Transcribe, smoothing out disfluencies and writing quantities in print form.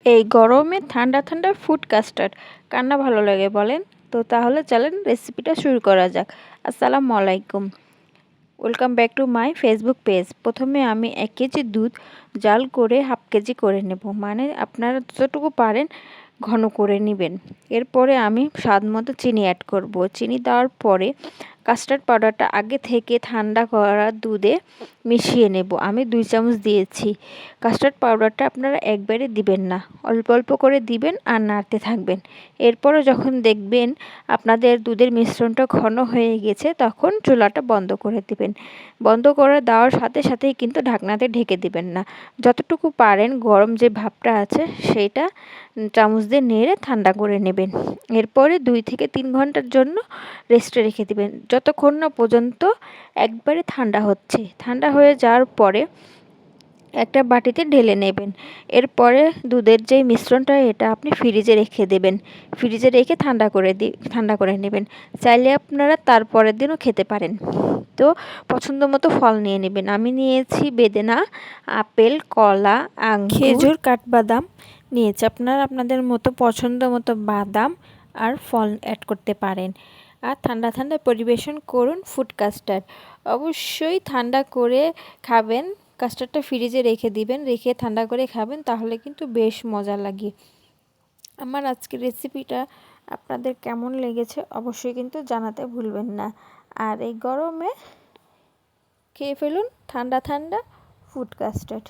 এই গরমে ঠান্ডা ঠান্ডা ফুড কাস্টার্ড কার না ভালো লাগে বলেন? তো তাহলে চলেন রেসিপিটা শুরু করা যাক। আসসালামু আলাইকুম, welcome back to my Facebook page. প্রথমে আমি 1 কেজি দুধ জাল করে হাফ কেজি করে নেব, মানে আপনারা যতটুকু পারেন ঘন করে নেবেন। এরপরে আমি স্বাদ মতো চিনি অ্যাড করব। চিনি দেওয়ার পরে কাস্টার্ড পাউডারটা আগে থেকে ঠান্ডা করা দুধে মিশিয়ে নেব। আমি 2 চামচ দিয়েছি। কাস্টার্ড পাউডারটা আপনারা একবারে দিবেন না, অল্প অল্প করে দিবেন আর নাড়তে থাকবেন। এরপরে যখন দেখবেন আপনাদের দুধের মিশ্রণটা ঘন হয়ে গেছে, তখন চুলাটা বন্ধ করে দিবেন। বন্ধ করে দেওয়ার সাথে সাথেই কিন্তু ঢাকনাতে ঢেকে দিবেন না। যতটুকু পারেন গরম যে ভাবটা আছে সেইটা চামচ দিয়ে নেড়ে ঠান্ডা করে নেবেন। এরপরে 2 থেকে 3 ঘন্টার জন্য রেস্টে রেখে দিবেন, যতক্ষণ না পর্যন্ত একবারে ঠান্ডা হচ্ছে। ঠান্ডা হয়ে যাওয়ার পরে একটা বাটিতে ঢেলে নেবেন। এরপরে দুধের যে মিশ্রণটা এটা আপনি ফ্রিজে রেখে দেবেন। ফ্রিজে রেখে ঠান্ডা করে নেবেন। চাইলে আপনারা তারপরের দিনও খেতে পারেন। তো পছন্দ মতো ফল নিয়ে নেবেন। আমি নিয়েছি বেদেনা, আপেল, কলা, আঙ্গুর, খেজুর, কাঠবাদাম নিয়েছি। আপনারা আপনাদের মতো পছন্দ মতো বাদাম আর ফল অ্যাড করতে পারেন। আর ঠান্ডা ঠান্ডা পরিবেশন করুন ফুড কাস্টার্ড। অবশ্যই ঠান্ডা করে খাবেন। কাস্টার্ডটা ফ্রিজে রেখে দিবেন, রেখে ঠান্ডা করে খাবেন, তাহলে কিন্তু বেশ মজা লাগে। আমার আজকের রেসিপিটা আপনাদের কেমন লেগেছে অবশ্যই কিন্তু জানাতে ভুলবেন না। আর এই গরমে খেয়ে ফেলুন ঠান্ডা ঠান্ডা ফুড কাস্টার্ড।